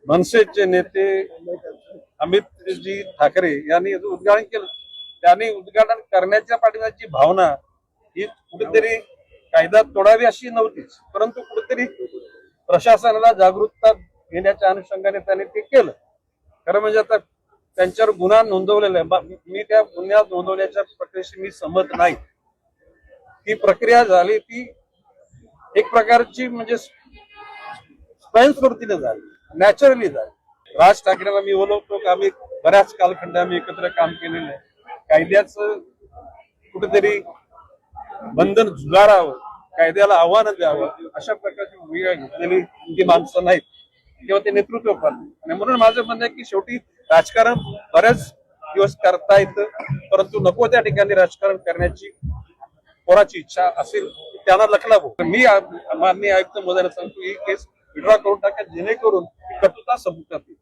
मनसेचे नेते अमितजी ठाकरे यांनी उद्घाटन केलं. त्यांनी उद्घाटन करण्याच्या पाठीमागची भावना ही कुठेतरी कायदा तोडावी अशी नव्हतीच, परंतु कुठेतरी प्रशासनाला जागरूकता घेण्याच्या अनुषंगाने त्यांनी ते केलं. खरं म्हणजे आता त्यांच्यावर गुन्हा नोंदवलेला आहे. मी त्या गुन्हा नोंदवण्याच्या प्रक्रियेशी मी सहमत नाही. ती प्रक्रिया झाली ती एक प्रकारची म्हणजे स्वयंस्फूर्तीने झाली, नॅचरली झाली. राज ठाकरेंना मी बोलवतो की आम्ही बऱ्याच कालखंड आम्ही एकत्र काम केलेलं आहे. कायद्याचं कुठेतरी बंधन झुगारावं, कायद्याला आव्हान द्यावं अशा प्रकारची भूमिका घेतलेली ती माणसं नाहीत किंवा ते नेतृत्व करतात. आणि म्हणून माझं म्हणणं आहे की शेवटी राजकारण बऱ्याच दिवस करता येतं, परंतु नको त्या ठिकाणी राजकारण करण्याची कोणाची इच्छा असेल त्यांना लखलावो. मी माननीय आयुक्त महोदयांना सांगतो ही केस विड्रॉ करून टाका, जेणेकरून कटुता संपुष्टात येईल.